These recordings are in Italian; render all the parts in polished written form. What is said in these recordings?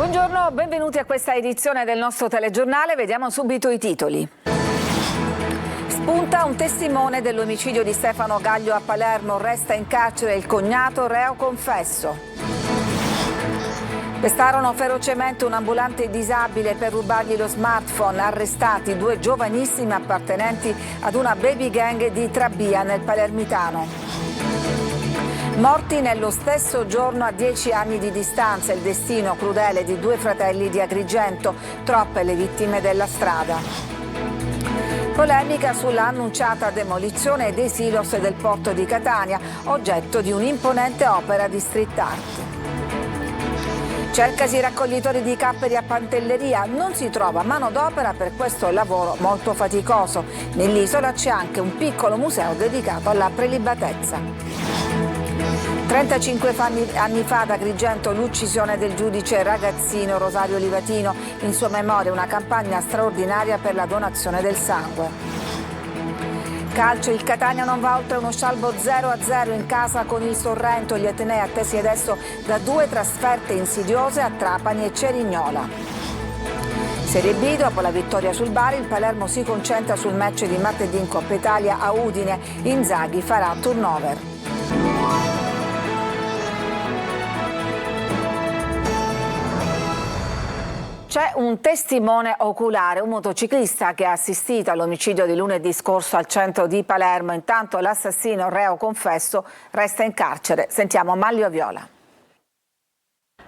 Buongiorno, benvenuti a questa edizione del nostro telegiornale. Vediamo subito i titoli. Spunta un testimone dell'omicidio di Stefano Gaglio a Palermo, resta in carcere il cognato reo confesso. Pestarono ferocemente un ambulante disabile per rubargli lo smartphone, arrestati 2 giovanissimi appartenenti ad una baby gang di Trabia nel Palermitano. Morti nello stesso giorno a 10 anni di distanza, il destino crudele di 2 fratelli di Agrigento, troppe le vittime della strada. Polemica sulla annunciata demolizione dei silos del porto di Catania, oggetto di un'imponente opera di street art. Cercasi raccoglitori di capperi a Pantelleria, non si trova manodopera per questo lavoro molto faticoso. Nell'isola c'è anche un piccolo museo dedicato alla prelibatezza. 35 anni fa ad Agrigento l'uccisione del giudice ragazzino Rosario Livatino, in sua memoria una campagna straordinaria per la donazione del sangue. Calcio, il Catania non va oltre uno scialbo 0-0 in casa con il Sorrento, gli atenei attesi adesso da 2 trasferte insidiose a Trapani e Cerignola. Serie B, dopo la vittoria sul Bari, il Palermo si concentra sul match di martedì in Coppa Italia a Udine, Inzaghi farà turnover. C'è un testimone oculare, un motociclista che ha assistito all'omicidio di lunedì scorso al centro di Palermo. Intanto l'assassino reo confesso resta in carcere. Sentiamo Manlio Viola.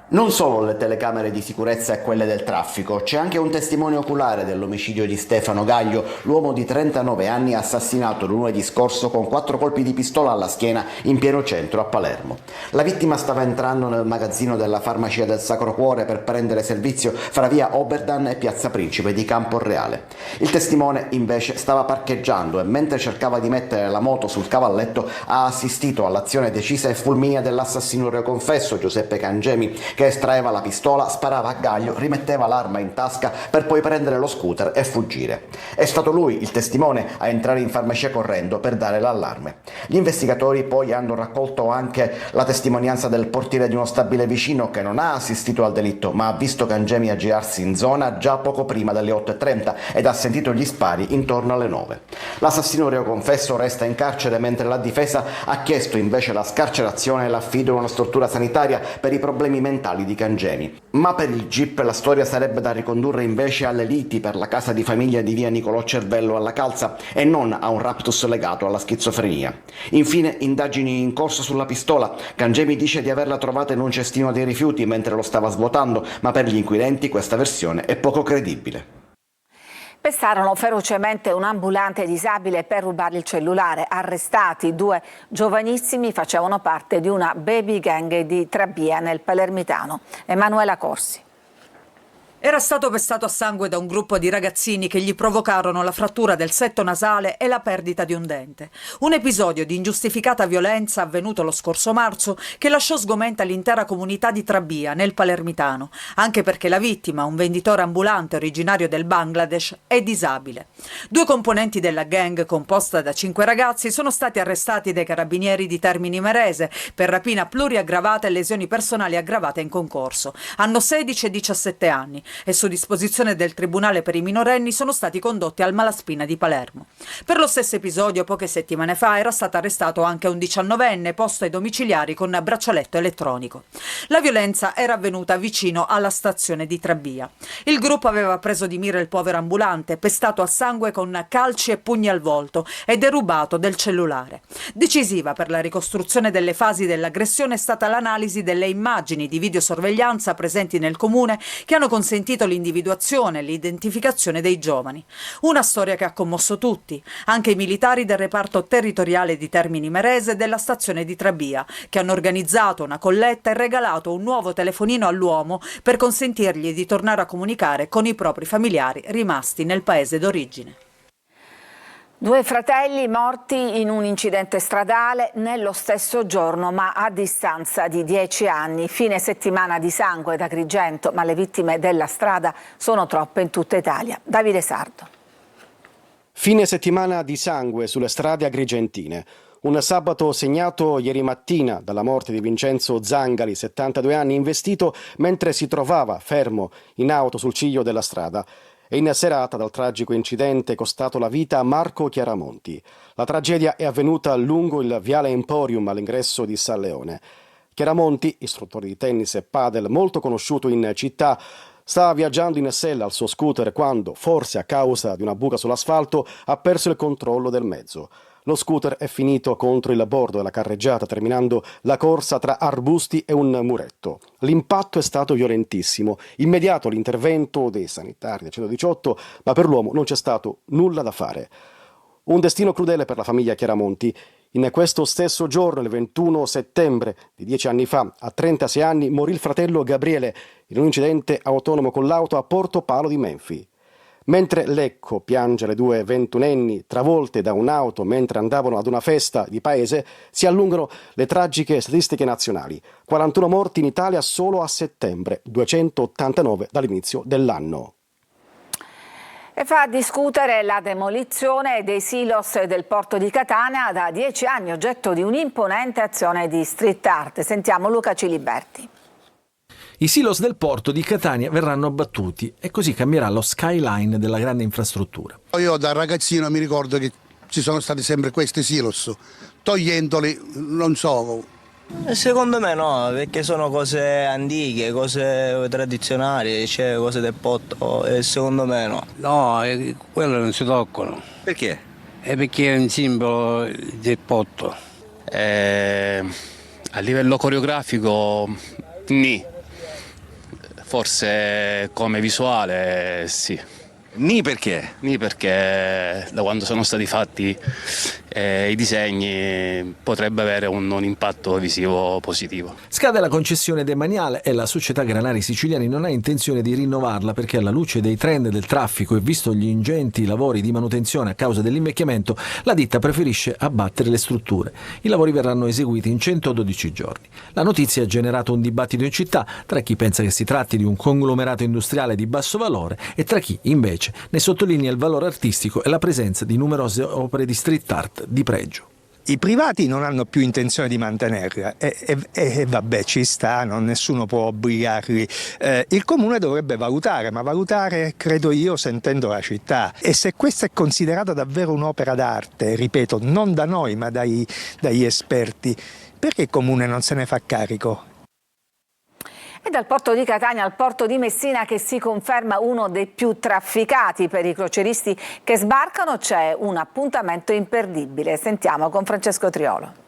Non solo le telecamere di sicurezza e quelle del traffico, c'è anche un testimone oculare dell'omicidio di Stefano Gaglio, l'uomo di 39 anni assassinato lunedì scorso con 4 colpi di pistola alla schiena in pieno centro a Palermo. La vittima stava entrando nel magazzino della farmacia del Sacro Cuore per prendere servizio fra via Oberdan e piazza Principe di Camporreale. Il testimone invece stava parcheggiando e mentre cercava di mettere la moto sul cavalletto ha assistito all'azione decisa e fulminea dell'assassino reo confesso Giuseppe Cangemi, che estraeva la pistola, sparava a Gaglio, rimetteva l'arma in tasca per poi prendere lo scooter e fuggire. È stato lui, il testimone, a entrare in farmacia correndo per dare l'allarme. Gli investigatori poi hanno raccolto anche la testimonianza del portiere di uno stabile vicino che non ha assistito al delitto ma ha visto Cangemi aggirarsi in zona già poco prima delle 8:30 ed ha sentito gli spari intorno alle 9. L'assassino reo confesso resta in carcere mentre la difesa ha chiesto invece la scarcerazione e l'affido in una struttura sanitaria per i problemi mentali di Cangemi. Ma per il GIP la storia sarebbe da ricondurre invece alle liti per la casa di famiglia di via Nicolò Cervello alla Calza e non a un raptus legato alla schizofrenia. Infine, indagini in corso sulla pistola. Cangemi dice di averla trovata in un cestino dei rifiuti mentre lo stava svuotando, ma per gli inquirenti questa versione è poco credibile. Pestarono ferocemente un ambulante disabile per rubargli il cellulare. Arrestati 2 giovanissimi, facevano parte di una baby gang di Trabia nel Palermitano. Emanuela Corsi. Era stato pestato a sangue da un gruppo di ragazzini che gli provocarono la frattura del setto nasale e la perdita di un dente. Un episodio di ingiustificata violenza avvenuto lo scorso marzo che lasciò sgomenta l'intera comunità di Trabia, nel Palermitano, anche perché la vittima, un venditore ambulante originario del Bangladesh, è disabile. 2 componenti della gang, composta da 5 ragazzi, sono stati arrestati dai carabinieri di Termini Imerese per rapina pluriaggravata e lesioni personali aggravate in concorso. Hanno 16 e 17 anni. E su disposizione del Tribunale per i minorenni sono stati condotti al Malaspina di Palermo. Per lo stesso episodio, poche settimane fa, era stato arrestato anche un 19enne posto ai domiciliari con braccialetto elettronico. La violenza era avvenuta vicino alla stazione di Trabia. Il gruppo aveva preso di mira il povero ambulante, pestato a sangue con calci e pugni al volto e derubato del cellulare. Decisiva per la ricostruzione delle fasi dell'aggressione è stata l'analisi delle immagini di videosorveglianza presenti nel comune che hanno consentito l'individuazione e l'identificazione dei giovani. Una storia che ha commosso tutti, anche i militari del reparto territoriale di Termini Imerese e della stazione di Trabia, che hanno organizzato una colletta e regalato un nuovo telefonino all'uomo per consentirgli di tornare a comunicare con i propri familiari rimasti nel paese d'origine. 2 fratelli morti in un incidente stradale nello stesso giorno, ma a distanza di 10 anni. Fine settimana di sangue ad Agrigento, ma le vittime della strada sono troppe in tutta Italia. Davide Sardo. Fine settimana di sangue sulle strade agrigentine. Un sabato segnato ieri mattina dalla morte di Vincenzo Zangali, 72 anni, investito mentre si trovava fermo in auto sul ciglio della strada. E in serata dal tragico incidente costato la vita a Marco Chiaramonti. La tragedia è avvenuta lungo il viale Emporium all'ingresso di San Leone. Chiaramonti, istruttore di tennis e padel molto conosciuto in città, stava viaggiando in sella al suo scooter quando, forse a causa di una buca sull'asfalto, ha perso il controllo del mezzo. Lo scooter è finito contro il bordo della carreggiata, terminando la corsa tra arbusti e un muretto. L'impatto è stato violentissimo. Immediato l'intervento dei sanitari del 118, ma per l'uomo non c'è stato nulla da fare. Un destino crudele per la famiglia Chiaramonti. In questo stesso giorno, il 21 settembre di 10 anni fa, a 36 anni, morì il fratello Gabriele in un incidente autonomo con l'auto a Porto Palo di Menfi. Mentre Lecco piange le due ventunenni travolte da un'auto mentre andavano ad una festa di paese, si allungano le tragiche statistiche nazionali. 41 morti in Italia solo a settembre, 289 dall'inizio dell'anno. E fa discutere la demolizione dei silos del porto di Catania, da 10 anni oggetto di un'imponente azione di street art. Sentiamo Luca Ciliberti. I silos del porto di Catania verranno abbattuti e così cambierà lo skyline della grande infrastruttura. Io da ragazzino mi ricordo che ci sono stati sempre questi silos, togliendoli non so. Secondo me no, perché sono cose antiche, cose tradizionali, cioè cose del porto, e secondo me no. No, quello non si toccano. Perché? È perché è un simbolo del porto. A livello coreografico, nì. Forse come visuale sì. Ni perché? Nì perché da quando sono stati fatti i disegni potrebbe avere un impatto visivo positivo. Scade la concessione demaniale e la società Granari Siciliani non ha intenzione di rinnovarla perché alla luce dei trend del traffico e visto gli ingenti lavori di manutenzione a causa dell'invecchiamento, la ditta preferisce abbattere le strutture. I lavori verranno eseguiti in 112 giorni. La notizia ha generato un dibattito in città tra chi pensa che si tratti di un conglomerato industriale di basso valore e tra chi invece ne sottolinea il valore artistico e la presenza di numerose opere di street art di pregio. I privati non hanno più intenzione di mantenerla e vabbè, ci sta, nessuno può obbligarli. Il comune dovrebbe valutare, ma valutare, credo io, sentendo la città. E se questa è considerata davvero un'opera d'arte, ripeto, non da noi ma dagli esperti, perché il comune non se ne fa carico? E dal porto di Catania al porto di Messina, che si conferma uno dei più trafficati per i crocieristi che sbarcano, c'è un appuntamento imperdibile. Sentiamo con Francesco Triolo.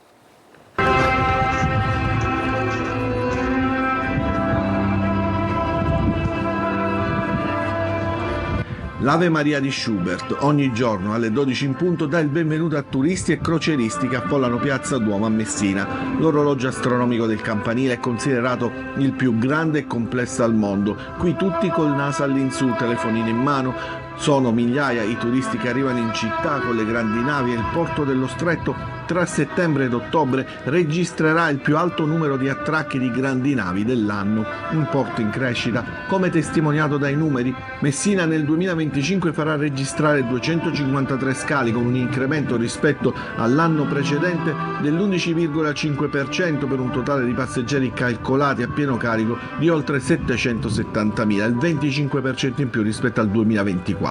L'Ave Maria di Schubert ogni giorno alle 12 in punto dà il benvenuto a turisti e crocieristi che affollano Piazza Duomo a Messina. L'orologio astronomico del campanile è considerato il più grande e complesso al mondo. Qui tutti col naso all'insù, telefonino in mano. Sono migliaia i turisti che arrivano in città con le grandi navi e il porto dello Stretto tra settembre ed ottobre registrerà il più alto numero di attracchi di grandi navi dell'anno. Un porto in crescita, come testimoniato dai numeri. Messina nel 2025 farà registrare 253 scali con un incremento rispetto all'anno precedente dell'11,5% per un totale di passeggeri calcolati a pieno carico di oltre 770.000, il 25% in più rispetto al 2024.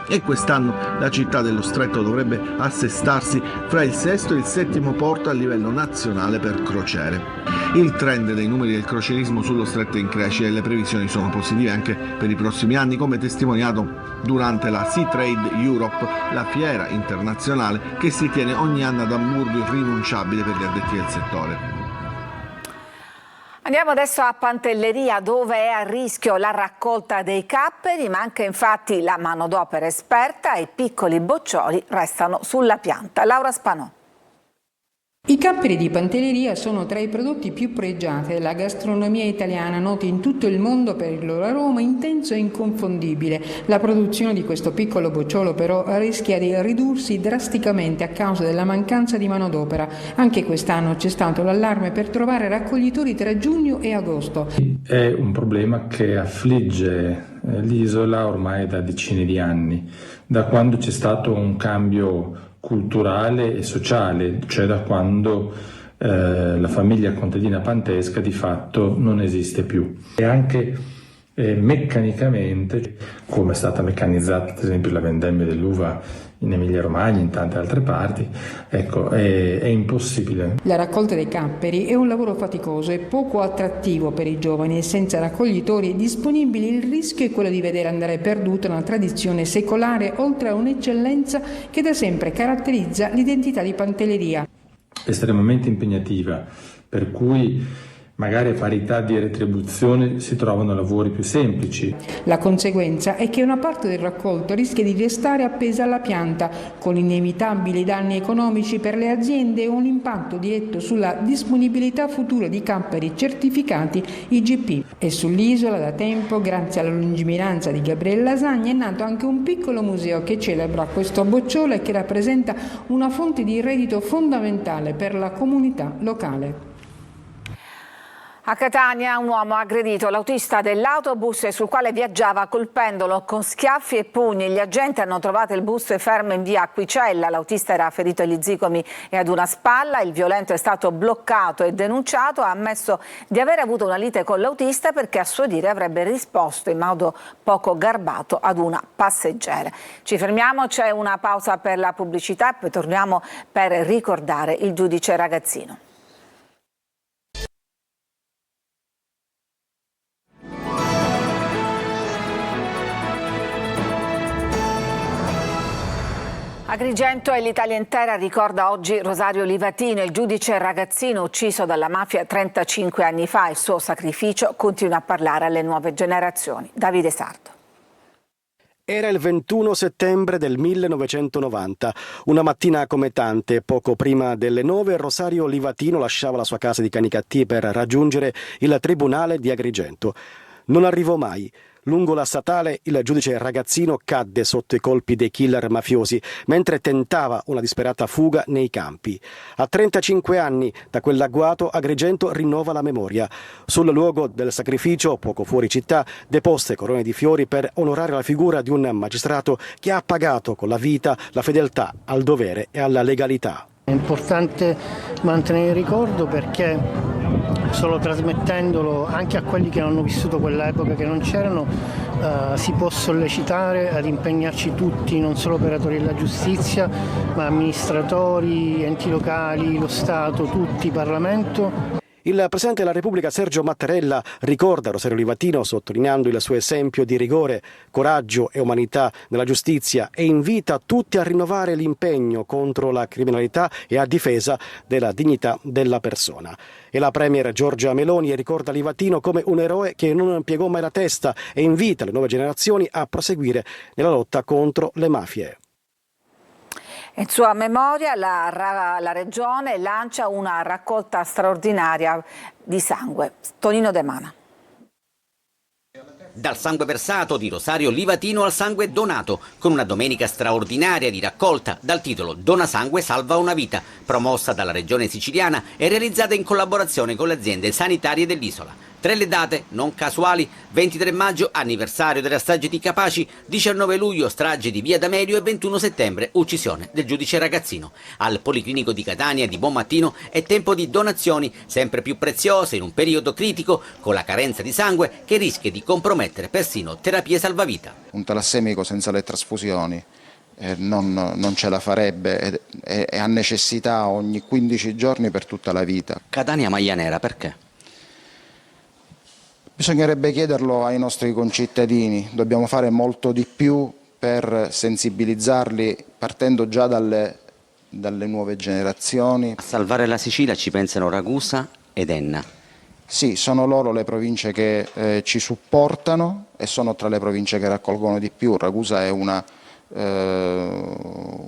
E quest'anno la città dello Stretto dovrebbe assestarsi fra il sesto e il settimo porto a livello nazionale per crociere. Il trend dei numeri del crocierismo sullo Stretto è in crescita e le previsioni sono positive anche per i prossimi anni, come testimoniato durante la Sea Trade Europe, la fiera internazionale che si tiene ogni anno ad Amburgo, irrinunciabile per gli addetti del settore. Andiamo adesso a Pantelleria, dove è a rischio la raccolta dei capperi, manca infatti la manodopera esperta e i piccoli boccioli restano sulla pianta. Laura Spanò. I capperi di Pantelleria sono tra i prodotti più pregiati della gastronomia italiana, noti in tutto il mondo per il loro aroma intenso e inconfondibile. La produzione di questo piccolo bocciolo però rischia di ridursi drasticamente a causa della mancanza di manodopera. Anche quest'anno c'è stato l'allarme per trovare raccoglitori tra giugno e agosto. È un problema che affligge l'isola ormai da decine di anni, da quando c'è stato un cambio culturale e sociale, cioè da quando la famiglia contadina pantesca di fatto non esiste più. E anche meccanicamente, come è stata meccanizzata ad esempio la vendemmia dell'uva in Emilia-Romagna, in tante altre parti, ecco, è impossibile. La raccolta dei capperi è un lavoro faticoso e poco attrattivo per i giovani e senza raccoglitori disponibili il rischio è quello di vedere andare perduta una tradizione secolare oltre a un'eccellenza che da sempre caratterizza l'identità di Pantelleria. Estremamente impegnativa, per cui magari a parità di retribuzione si trovano lavori più semplici. La conseguenza è che una parte del raccolto rischia di restare appesa alla pianta, con inevitabili danni economici per le aziende e un impatto diretto sulla disponibilità futura di capperi certificati IGP. E sull'isola da tempo, grazie alla lungimiranza di Gabriele Lasagna, è nato anche un piccolo museo che celebra questo bocciolo e che rappresenta una fonte di reddito fondamentale per la comunità locale. A Catania un uomo ha aggredito l'autista dell'autobus sul quale viaggiava colpendolo con schiaffi e pugni. Gli agenti hanno trovato il bus fermo in via Acquicella. L'autista era ferito agli zigomi e ad una spalla. Il violento è stato bloccato e denunciato. Ha ammesso di aver avuto una lite con l'autista perché a suo dire avrebbe risposto in modo poco garbato ad una passeggera. Ci fermiamo, c'è una pausa per la pubblicità e poi torniamo per ricordare il giudice Ragazzino. Agrigento e l'Italia intera ricorda oggi Rosario Livatino, il giudice Ragazzino ucciso dalla mafia 35 anni fa. Il suo sacrificio continua a parlare alle nuove generazioni. Davide Sardo. Era il 21 settembre del 1990. Una mattina come tante, poco prima delle 9, Rosario Livatino lasciava la sua casa di Canicattì per raggiungere il tribunale di Agrigento. Non arrivò mai. Lungo la statale il giudice Ragazzino cadde sotto i colpi dei killer mafiosi mentre tentava una disperata fuga nei campi. A 35 anni da quell'agguato Agrigento rinnova la memoria. Sul luogo del sacrificio, poco fuori città, deposte corone di fiori per onorare la figura di un magistrato che ha pagato con la vita la fedeltà al dovere e alla legalità. È importante mantenere il ricordo perché solo trasmettendolo anche a quelli che non hanno vissuto quell'epoca, che non c'erano, si può sollecitare ad impegnarci tutti, non solo operatori della giustizia, ma amministratori, enti locali, lo Stato, tutti, Parlamento. Il Presidente della Repubblica Sergio Mattarella ricorda Rosario Livatino sottolineando il suo esempio di rigore, coraggio e umanità nella giustizia e invita tutti a rinnovare l'impegno contro la criminalità e a difesa della dignità della persona. E la Premier Giorgia Meloni ricorda Livatino come un eroe che non piegò mai la testa e invita le nuove generazioni a proseguire nella lotta contro le mafie. In sua memoria la Regione lancia una raccolta straordinaria di sangue. Tonino De Mana. Dal sangue versato di Rosario Livatino al sangue donato, con una domenica straordinaria di raccolta dal titolo Dona sangue salva una vita, promossa dalla Regione siciliana e realizzata in collaborazione con le aziende sanitarie dell'isola. 3 le date, non casuali: 23 maggio, anniversario della strage di Capaci, 19 luglio, strage di Via D'Amelio e 21 settembre, uccisione del giudice Ragazzino. Al Policlinico di Catania di buon mattino è tempo di donazioni, sempre più preziose in un periodo critico, con la carenza di sangue che rischia di compromettere persino terapie salvavita. Un talassemico senza le trasfusioni non ce la farebbe e ha necessità ogni 15 giorni per tutta la vita. Catania maglia nera, perché? Bisognerebbe chiederlo ai nostri concittadini, dobbiamo fare molto di più per sensibilizzarli partendo già dalle nuove generazioni. A salvare la Sicilia ci pensano Ragusa ed Enna. Sì, sono loro le province che ci supportano e sono tra le province che raccolgono di più. Ragusa è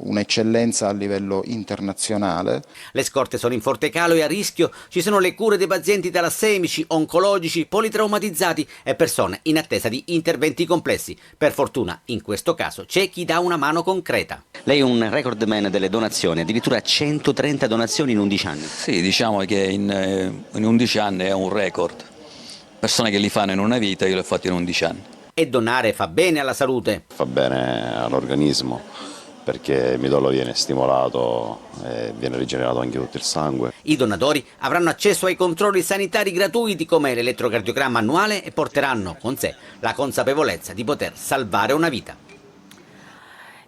un'eccellenza a livello internazionale. Le scorte sono in forte calo e a rischio ci sono le cure dei pazienti talassemici, oncologici, politraumatizzati e persone in attesa di interventi complessi. Per fortuna in questo caso c'è chi dà una mano concreta. Lei è un recordman delle donazioni, addirittura 130 donazioni in 11 anni. Sì, diciamo che in 11 anni è un record. Persone che li fanno in una vita, io l'ho fatto in 11 anni. E donare fa bene alla salute. Fa bene all'organismo perché il midollo viene stimolato e viene rigenerato anche tutto il sangue. I donatori avranno accesso ai controlli sanitari gratuiti come l'elettrocardiogramma annuale e porteranno con sé la consapevolezza di poter salvare una vita.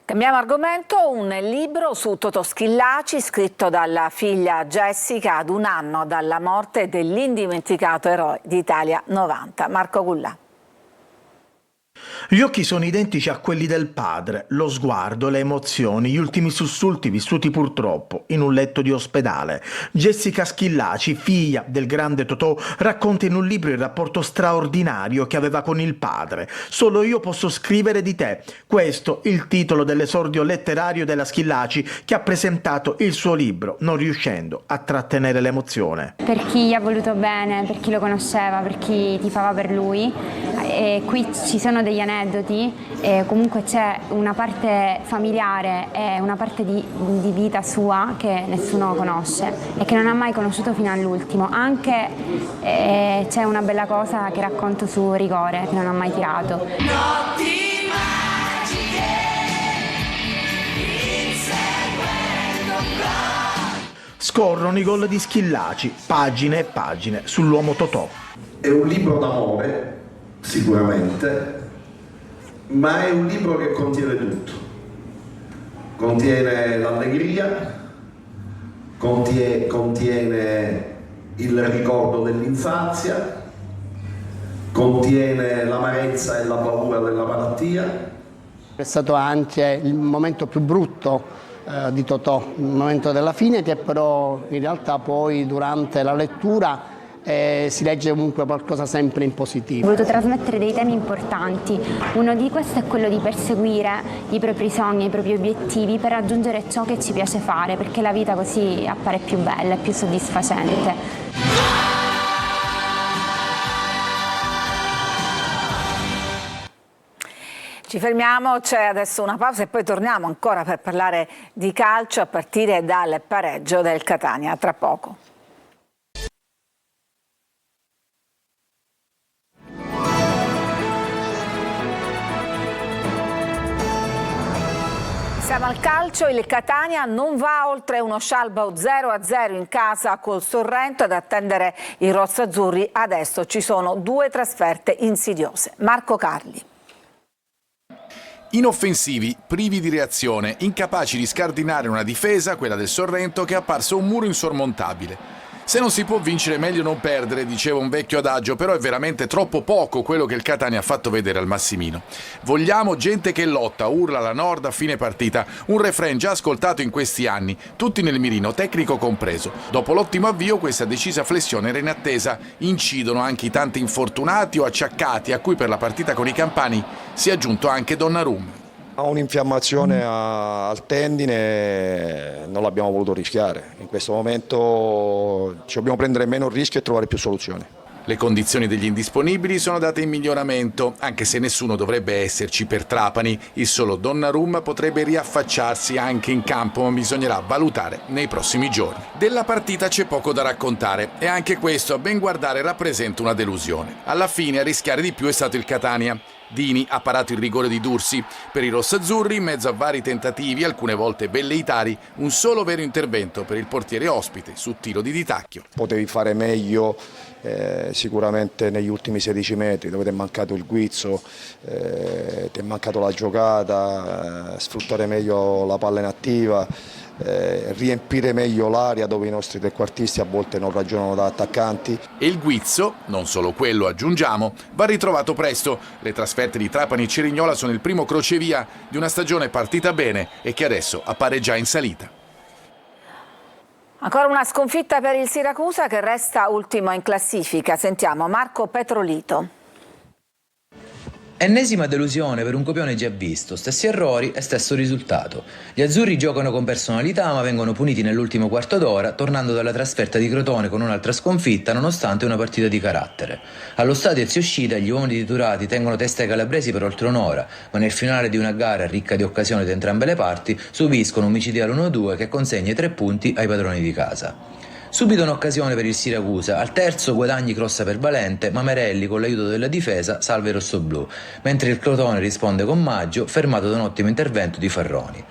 Cambiamo argomento, un libro su Totò Schillaci scritto dalla figlia Jessica ad un anno dalla morte dell'indimenticato eroe d'Italia 90, Marco Gullà. Gli occhi sono identici a quelli del padre, lo sguardo, le emozioni, gli ultimi sussulti vissuti purtroppo in un letto di ospedale. Jessica Schillaci, figlia del grande Totò, racconta in un libro il rapporto straordinario che aveva con il padre. Solo io posso scrivere di te. Questo il titolo dell'esordio letterario della Schillaci, che ha presentato il suo libro, non riuscendo a trattenere l'emozione. Per chi gli ha voluto bene, per chi lo conosceva, per chi tifava per lui, e qui ci sono degli aneddoti, e comunque c'è una parte familiare e una parte di vita sua che nessuno conosce e che non ha mai conosciuto fino all'ultimo. Anche c'è una bella cosa che racconto su Rigore, che non ha mai tirato. Scorrono i gol di Schillaci, pagine e pagine sull'uomo Totò. È un libro d'amore, sicuramente, ma è un libro che contiene tutto. Contiene l'allegria, contiene il ricordo dell'infanzia, contiene l'amarezza e la paura della malattia. È stato anche il momento più brutto di Totò, il momento della fine, che però in realtà poi durante la lettura si legge comunque qualcosa sempre in positivo. Ho voluto trasmettere dei temi importanti. Uno di questi è quello di perseguire i propri sogni, i propri obiettivi per raggiungere ciò che ci piace fare, perché la vita così appare più bella e più soddisfacente. Ci fermiamo, c'è adesso una pausa e poi torniamo ancora per parlare di calcio a partire dal pareggio del Catania, tra poco. Siamo al calcio, il Catania non va oltre uno scialbo 0-0 in casa col Sorrento ad attendere i rossazzurri. Adesso ci sono 2 trasferte insidiose. Marco Carli. Inoffensivi, privi di reazione, incapaci di scardinare una difesa, quella del Sorrento, che è apparso un muro insormontabile. Se non si può vincere meglio non perdere, diceva un vecchio adagio, però è veramente troppo poco quello che il Catania ha fatto vedere al Massimino. Vogliamo gente che lotta, urla la Nord a fine partita, un refrain già ascoltato in questi anni, tutti nel mirino, tecnico compreso. Dopo l'ottimo avvio questa decisa flessione era in attesa, incidono anche i tanti infortunati o acciaccati a cui per la partita con i campani si è aggiunto anche Donnarumma. Ha un'infiammazione al tendine, non l'abbiamo voluto rischiare. In questo momento ci dobbiamo prendere meno rischi e trovare più soluzioni. Le condizioni degli indisponibili sono date in miglioramento, anche se nessuno dovrebbe esserci per Trapani. Il solo Donnarumma potrebbe riaffacciarsi anche in campo, ma bisognerà valutare nei prossimi giorni. Della partita c'è poco da raccontare e anche questo, a ben guardare, rappresenta una delusione. Alla fine a rischiare di più è stato il Catania. Dini ha parato il rigore di Dursi. Per i rossazzurri, in mezzo a vari tentativi, alcune volte velleitari, un solo vero intervento per il portiere ospite su tiro di Ditacchio. Potevi fare meglio sicuramente negli ultimi 16 metri, dove ti è mancato il guizzo, ti è mancato la giocata, sfruttare meglio la palla inattiva, riempire meglio l'area dove i nostri trequartisti a volte non ragionano da attaccanti. E il guizzo, non solo quello aggiungiamo, va ritrovato presto. Le trasferte di Trapani e Cerignola sono il primo crocevia di una stagione partita bene e che adesso appare già in salita. Ancora una sconfitta per il Siracusa che resta ultimo in classifica. Sentiamo Marco Petrolito. Ennesima delusione per un copione già visto, stessi errori e stesso risultato. Gli azzurri giocano con personalità ma vengono puniti nell'ultimo quarto d'ora, tornando dalla trasferta di Crotone con un'altra sconfitta nonostante una partita di carattere. Allo stadio Eziouscita gli uomini di Turati tengono testa ai calabresi per oltre un'ora, ma nel finale di una gara ricca di occasioni da entrambe le parti subiscono un micidiale 1-2 che consegna i 3 punti ai padroni di casa. Subito un'occasione per il Siracusa, al terzo Guadagni crossa per Valente, ma Merelli con l'aiuto della difesa salva i rossoblù, mentre il Crotone risponde con Maggio, fermato da un ottimo intervento di Farroni.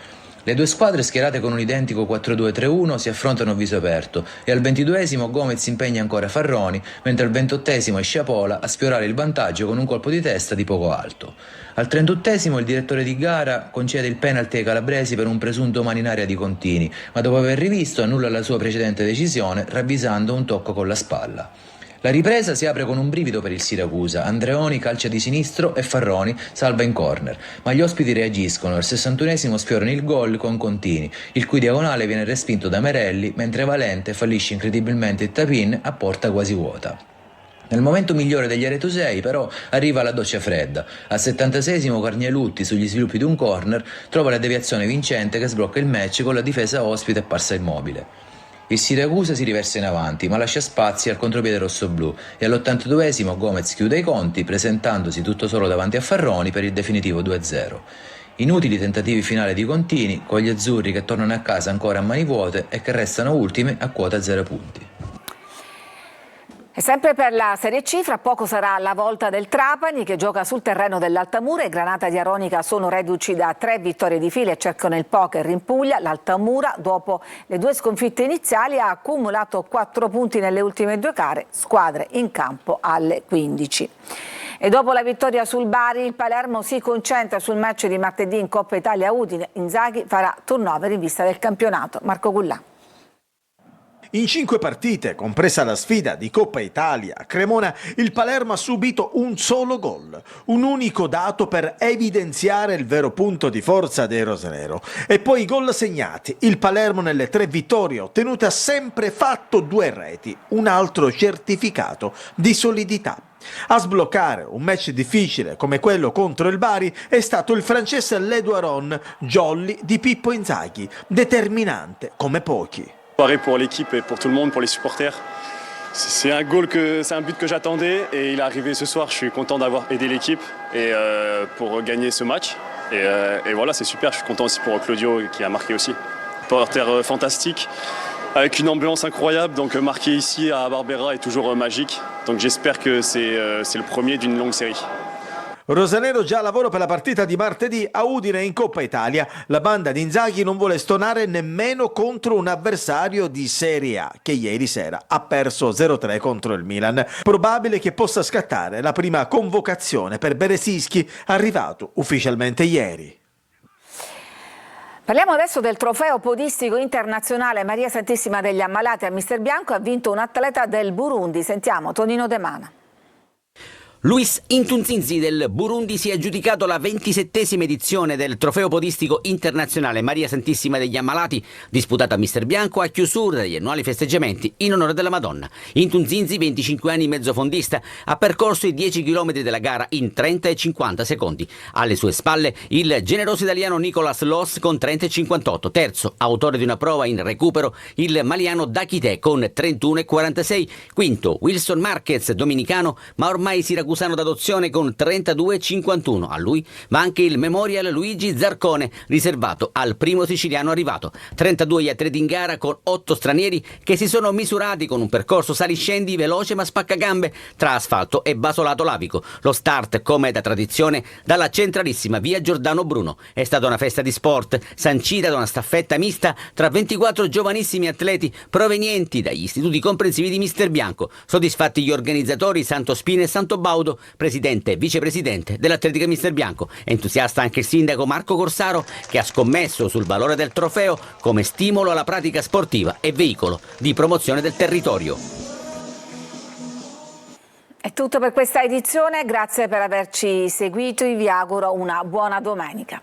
Le due squadre, schierate con un identico 4-2-3-1, si affrontano a viso aperto e al 22esimo Gomez impegna ancora Farroni, mentre al 28esimo è Sciapola a sfiorare il vantaggio con un colpo di testa di poco alto. Al 38esimo il direttore di gara concede il penalty ai calabresi per un presunto mano in aria di Contini, ma dopo aver rivisto annulla la sua precedente decisione, ravvisando un tocco con la spalla. La ripresa si apre con un brivido per il Siracusa. Andreoni calcia di sinistro e Farroni salva in corner, ma gli ospiti reagiscono. Al 61esimo sfiorano il gol con Contini, il cui diagonale viene respinto da Merelli, mentre Valente fallisce incredibilmente il tap-in a porta quasi vuota. Nel momento migliore degli aretosei, però, arriva la doccia fredda. Al 76esimo Carnielutti, sugli sviluppi di un corner, trova la deviazione vincente che sblocca il match con la difesa ospite apparsa immobile. Il Siracusa si riversa in avanti, ma lascia spazi al contropiede rossoblù e all'82esimo Gomez chiude i conti, presentandosi tutto solo davanti a Farroni per il definitivo 2-0. Inutili tentativi finali di Contini, con gli azzurri che tornano a casa ancora a mani vuote e che restano ultimi a quota 0 punti. E sempre per la Serie C, fra poco sarà la volta del Trapani che gioca sul terreno dell'Altamura. I Granata di Aronica sono reduci da 3 vittorie di fila e cercano il poker in Puglia. L'Altamura, dopo le 2 sconfitte iniziali, ha accumulato 4 punti nelle ultime 2 gare, squadre in campo alle 15. E dopo la vittoria sul Bari, il Palermo si concentra sul match di martedì in Coppa Italia Udine. Inzaghi farà turnover in vista del campionato. Marco Gullà. In 5 partite, compresa la sfida di Coppa Italia a Cremona, il Palermo ha subito un solo gol, un unico dato per evidenziare il vero punto di forza dei rosanero. E poi i gol segnati. Il Palermo nelle 3 vittorie ottenute ha sempre fatto 2 reti, un altro certificato di solidità. A sbloccare un match difficile come quello contro il Bari è stato il francese Ledoiron, jolly di Pippo Inzaghi, determinante come pochi. Pour l'équipe et pour tout le monde, pour les supporters. C'est un but que j'attendais et il est arrivé ce soir. Je suis content d'avoir aidé l'équipe et pour gagner ce match. Et voilà, c'est super. Je suis content aussi pour Claudio qui a marqué aussi. Porteur fantastique, avec une ambiance incroyable. Donc marquer ici à Barbera est toujours magique. Donc j'espère que c'est le premier d'une longue série. Rosanero già a lavoro per la partita di martedì a Udine in Coppa Italia. La banda di Inzaghi non vuole stonare nemmeno contro un avversario di Serie A che ieri sera ha perso 0-3 contro il Milan. Probabile che possa scattare la prima convocazione per Beresischi, arrivato ufficialmente ieri. Parliamo adesso del trofeo podistico internazionale Maria Santissima degli Ammalati. A Mister Bianco ha vinto un atleta del Burundi. Sentiamo Tonino De Mana. Luis Intunzinzi del Burundi si è aggiudicato la 27esima edizione del trofeo podistico internazionale Maria Santissima degli Ammalati, disputato a Mister Bianco a chiusura degli annuali festeggiamenti in onore della Madonna. Intunzinzi, 25 anni mezzofondista, ha percorso i 10 km della gara in 30 e 50 secondi. Alle sue spalle il generoso italiano Nicolas Loss con 30 e 58, terzo, autore di una prova in recupero, il maliano Dakite con 31 e 46, quinto Wilson Marquez, dominicano ma ormai siracusano d'adozione con 32,51. A lui ma anche il Memorial Luigi Zarcone, riservato al primo siciliano arrivato. 32 gli atleti in gara con 8 stranieri che si sono misurati con un percorso saliscendi veloce ma spaccagambe tra asfalto e basolato lavico. Lo start, come da tradizione, dalla centralissima via Giordano Bruno. È stata una festa di sport sancita da una staffetta mista tra 24 giovanissimi atleti provenienti dagli istituti comprensivi di Mister Bianco. Soddisfatti gli organizzatori Santo Spina e Santo Baudo, presidente e vicepresidente dell'Atletica Mister Bianco. Entusiasta anche il sindaco Marco Corsaro, che ha scommesso sul valore del trofeo come stimolo alla pratica sportiva e veicolo di promozione del territorio. È tutto per questa edizione, grazie per averci seguito, vi auguro una buona domenica.